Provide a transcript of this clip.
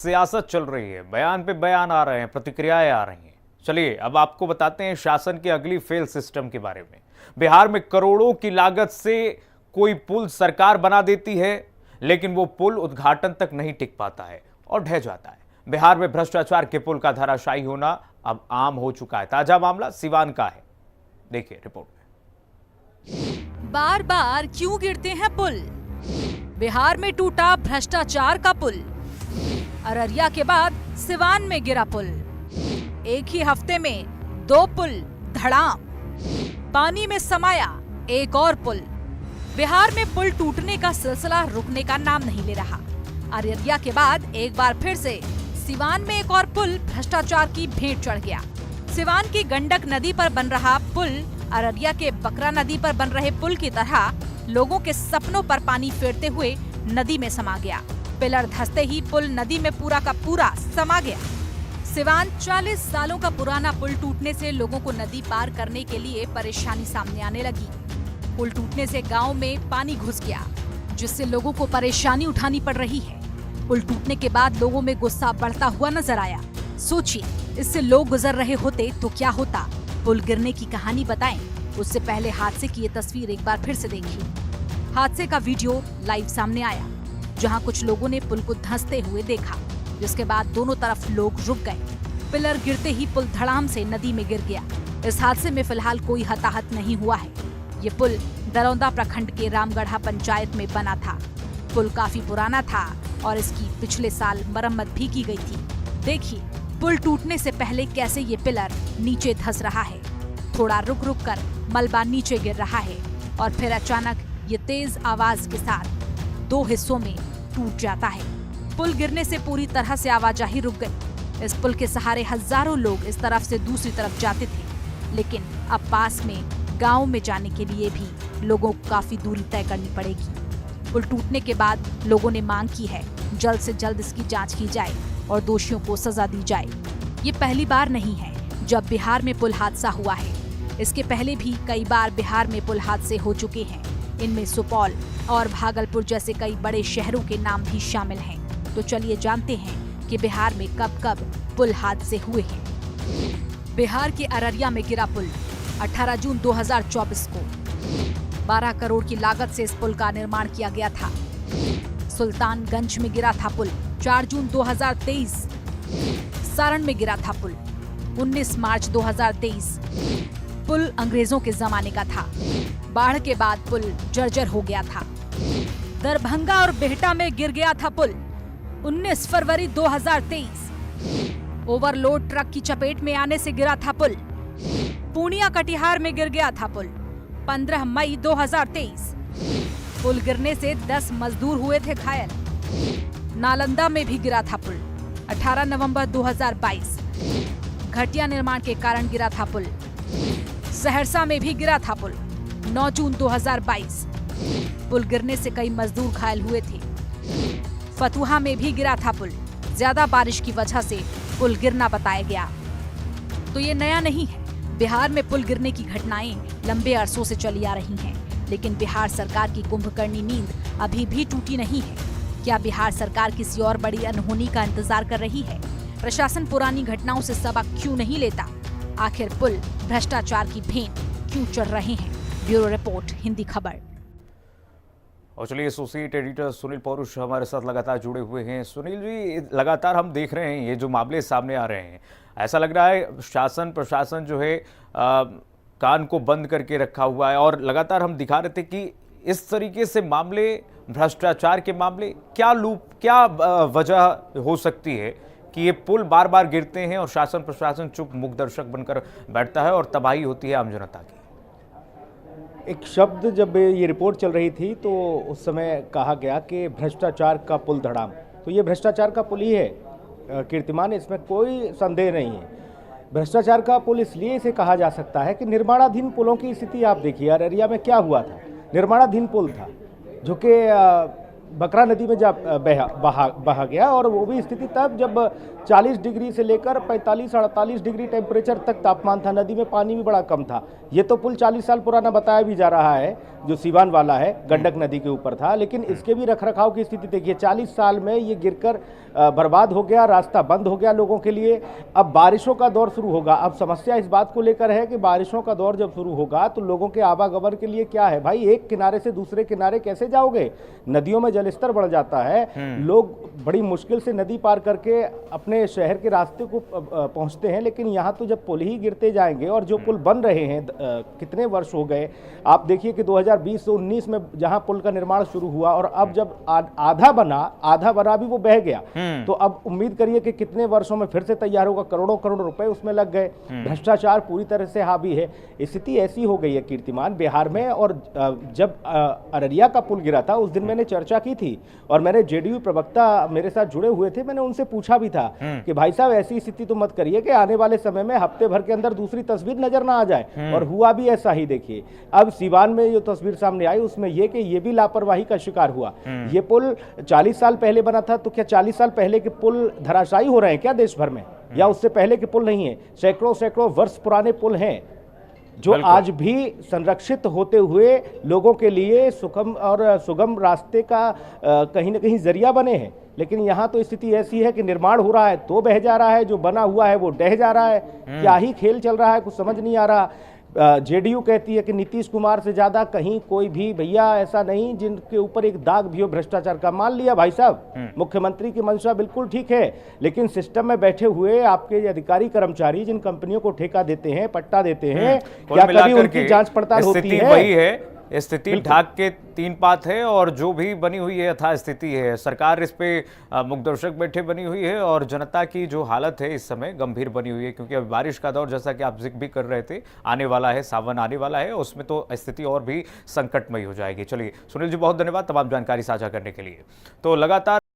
सियासत चल रही है, बयान पे बयान आ रहे हैं, प्रतिक्रियाएं आ रही हैं। चलिए अब आपको बताते हैं शासन की अगली फेल सिस्टम के बारे में। बिहार में करोड़ों की लागत से कोई पुल सरकार बना देती है, लेकिन वो पुल उद्घाटन तक नहीं टिक पाता है और ढह जाता है। बिहार में भ्रष्टाचार के पुल का धराशायी होना अब आम हो चुका है। ताजा मामला सिवान का है, देखिए रिपोर्ट में। बार बार क्यों गिरते हैं पुल? बिहार में टूटा भ्रष्टाचार का पुल। अररिया के बाद सिवान में गिरा पुल। एक ही हफ्ते में 2 पुल धड़ाम। पानी में समाया एक और पुल। बिहार में पुल टूटने का सिलसिला रुकने का नाम नहीं ले रहा। अररिया के बाद एक बार फिर से सिवान में एक और पुल भ्रष्टाचार की भेंट चढ़ गया। सिवान की गंडक नदी पर बन रहा पुल अररिया के बकरा नदी पर बन रहे पुल की तरह लोगों के सपनों पर पानी फेरते हुए नदी में समा गया। पिलर धंसते ही पुल नदी में पूरा का पूरा समा गया। सिवान 40 सालों का पुराना पुल टूटने से लोगों को नदी पार करने के लिए परेशानी सामने आने लगी। पुल टूटने से गांव में पानी घुस गया, जिससे लोगों को परेशानी उठानी पड़ रही है। पुल टूटने के बाद लोगों में गुस्सा बढ़ता हुआ नजर आया। सोचिए, इससे लोग गुजर रहे होते तो क्या होता। पुल गिरने की कहानी बताएं, उससे पहले हादसे की ये तस्वीर एक बार फिर से देखिए। हादसे का वीडियो लाइव सामने आया, जहां कुछ लोगों ने पुल को धंसते हुए देखा, जिसके बाद दोनों तरफ लोग रुक गए। पिलर गिरते ही पुल धड़ाम से नदी में गिर गया। इस हादसे में फिलहाल कोई हताहत नहीं हुआ है। ये पुल दरौंदा प्रखंड के रामगढ़ा पंचायत में बना था। पुल काफी पुराना था और इसकी पिछले साल मरम्मत भी की गई थी। देखिए पुल टूटने से पहले कैसे ये पिलर नीचे धंस रहा है। थोड़ा रुक रुक कर मलबा नीचे गिर रहा है और फिर अचानक ये तेज आवाज के साथ 2 हिस्सों में टूट जाता है। पुल गिरने से पूरी तरह से आवाजाही रुक गई। इस पुल के सहारे हजारों लोग इस तरफ से दूसरी तरफ जाते थे, लेकिन अब पास में गांव में जाने के लिए भी लोगों को काफी दूरी तय करनी पड़ेगी। पुल टूटने के बाद लोगों ने मांग की है जल्द से जल्द इसकी जांच की जाए और दोषियों को सजा दी जाए। ये पहली बार नहीं है जब बिहार में पुल हादसा हुआ है। इसके पहले भी कई बार बिहार में पुल हादसे हो चुके हैं। इनमें सुपौल और भागलपुर जैसे कई बड़े शहरों के नाम भी शामिल हैं। तो चलिए जानते हैं कि बिहार में कब कब पुल हादसे हुए हैं। बिहार के अररिया में गिरा पुल 18 जून 2024 को 12 करोड़ की लागत से इस पुल का निर्माण किया गया था। सुल्तानगंज में गिरा था पुल 4 जून 2023। सारण में गिरा था पुल 19 मार्च 2023। पुल अंग्रेजों के जमाने का था। बाढ़ के बाद पुल जर्जर हो गया था। दरभंगा और बेहटा में गिर गया था पुल 19 फरवरी 2023। ओवरलोड ट्रक की चपेट में आने से गिरा था पुल। पूर्णिया कटिहार में गिर गया था पुल 15 मई 2023। पुल गिरने से 10 मजदूर हुए थे घायल। नालंदा में भी गिरा था पुल 18 नवंबर 2022। घटिया निर्माण के कारण गिरा था पुल। सहरसा में भी गिरा था पुल 9 जून 2022। पुल गिरने से कई मजदूर घायल हुए थे। फतुहा में भी गिरा था पुल। ज्यादा बारिश की वजह से पुल गिरना बताया गया। तो ये नया नहीं है। बिहार में पुल गिरने की घटनाएं लंबे अरसों से चली आ रही हैं, लेकिन बिहार सरकार की कुंभकर्णी नींद अभी भी टूटी नहीं है। क्या बिहार सरकार किसी और बड़ी अनहोनी का इंतजार कर रही है? प्रशासन पुरानी घटनाओं से सबक क्यों नहीं लेता? आखिर पुल भ्रष्टाचार की भेंट क्यों चढ़ रहे हैं? ब्यूरो रिपोर्ट, हिंदी खबर। और चलिए एसोसिएट एडिटर सुनील पौरुष हमारे साथ लगातार जुड़े हुए हैं। सुनील जी, लगातार हम देख रहे हैं ये जो मामले सामने आ रहे हैं, ऐसा लग रहा है शासन प्रशासन जो है कान को बंद करके रखा हुआ है और लगातार हम दिखा रहे थे कि इस तरीके से मामले, भ्रष्टाचार के मामले, क्या वजह हो सकती है कि ये पुल बार बार गिरते हैं और शासन प्रशासन चुप मूक दर्शक बनकर बैठता है और तबाही होती है आम जनता की। एक शब्द जब ये रिपोर्ट चल रही थी तो उस समय कहा गया कि भ्रष्टाचार का पुल धड़ाम। तो ये भ्रष्टाचार का पुल ही है कीर्तिमान, इसमें कोई संदेह नहीं है। भ्रष्टाचार का पुल इसलिए इसे कहा जा सकता है कि निर्माणाधीन पुलों की स्थिति आप देखिए। अररिया में क्या हुआ था, निर्माणाधीन पुल था जो कि बकरा नदी में जा बहा गया। और वो भी स्थिति तब जब 40 डिग्री से लेकर 45-48 डिग्री टेम्परेचर तक तापमान था। नदी में पानी भी बड़ा कम था। ये तो पुल 40 साल पुराना बताया भी जा रहा है, जो सीवान वाला है, गंडक नदी के ऊपर था, लेकिन इसके भी रखरखाव की स्थिति देखिए। 40 साल में ये गिरकर बर्बाद हो गया, रास्ता बंद हो गया लोगों के लिए। अब बारिशों का दौर शुरू होगा। अब समस्या इस बात को लेकर है कि बारिशों का दौर जब शुरू होगा तो लोगों के आवागमन के लिए क्या है भाई, एक किनारे से दूसरे किनारे कैसे जाओगे? नदियों में जलस्तर बढ़ जाता है, लोग बड़ी मुश्किल से नदी पार करके अपने शहर के रास्ते को पहुंचते हैं। लेकिन यहाँ तो जब पुल ही गिरते जाएंगे, और जो पुल बन रहे हैं कितने वर्ष हो गए, आप देखिए कि 2020 से 19 में जहां पुल का निर्माण शुरू हुआ, और अब जब आधा बना भी वो बह गया, तो अब उम्मीद करिए कि कितने वर्षों में फिर से तैयार होगा। करोड़ों करोड़ रुपए उसमें लग गए। भ्रष्टाचार पूरी तरह से हावी है। स्थिति ऐसी हो गई है कीर्तिमान बिहार में। और जब अररिया का पुल गिरा था उस दिन मैंने चर्चा की थी, और मैंने जेडीयू प्रवक्ता मेरे साथ जुड़े हुए थे, मैंने उनसे पूछा भी था कि भाई साहब ऐसी स्थिति तो मत करिए कि आने वाले समय में हफ्ते भर के अंदर दूसरी तस्वीर नजर ना आ जाए। और हुआ भी ऐसा ही। देखिए अब सीवान में जो तस्वीर सामने आई उसमें ये कि ये भी लापरवाही का शिकार हुआ। ये पुल 40 साल पहले बना था, तो क्या 40 साल पहले के पुल धराशायी हो रहे हैं क्या देश भर में? या उससे पहले के पुल नहीं है? सैकड़ों वर्ष पुराने पुल हैं जो आज भी संरक्षित होते हुए लोगों के लिए सुगम रास्ते का कहीं ना कहीं जरिया बने हैं। लेकिन यहाँ तो स्थिति ऐसी है कि निर्माण हो रहा है तो बह जा रहा है, जो बना हुआ है वो ढह जा रहा है। क्या ही खेल चल रहा है, कुछ समझ नहीं आ रहा। जेडीयू कहती है कि नीतीश कुमार से ज्यादा कहीं कोई भी भैया ऐसा नहीं जिनके ऊपर एक दाग भी हो भ्रष्टाचार का। मान लिया भाई साहब, मुख्यमंत्री की मंशा बिल्कुल ठीक है, लेकिन सिस्टम में बैठे हुए आपके अधिकारी कर्मचारी जिन कंपनियों को ठेका देते हैं, पट्टा देते हैं, क्या कभी उनकी जांच पड़ताल होती है? वही है, स्थिति ढाक के 3 पात है, और जो भी बनी हुई है यथा स्थिति है। सरकार इस पे मुखदर्शक बैठे बनी हुई है, और जनता की जो हालत है इस समय गंभीर बनी हुई है, क्योंकि अब बारिश का दौर, जैसा कि आप जिक्र भी कर रहे थे, आने वाला है, सावन आने वाला है, उसमें तो स्थिति और भी संकटमयी हो जाएगी। चलिए सुनील जी, बहुत धन्यवाद तमाम जानकारी साझा करने के लिए। तो लगातार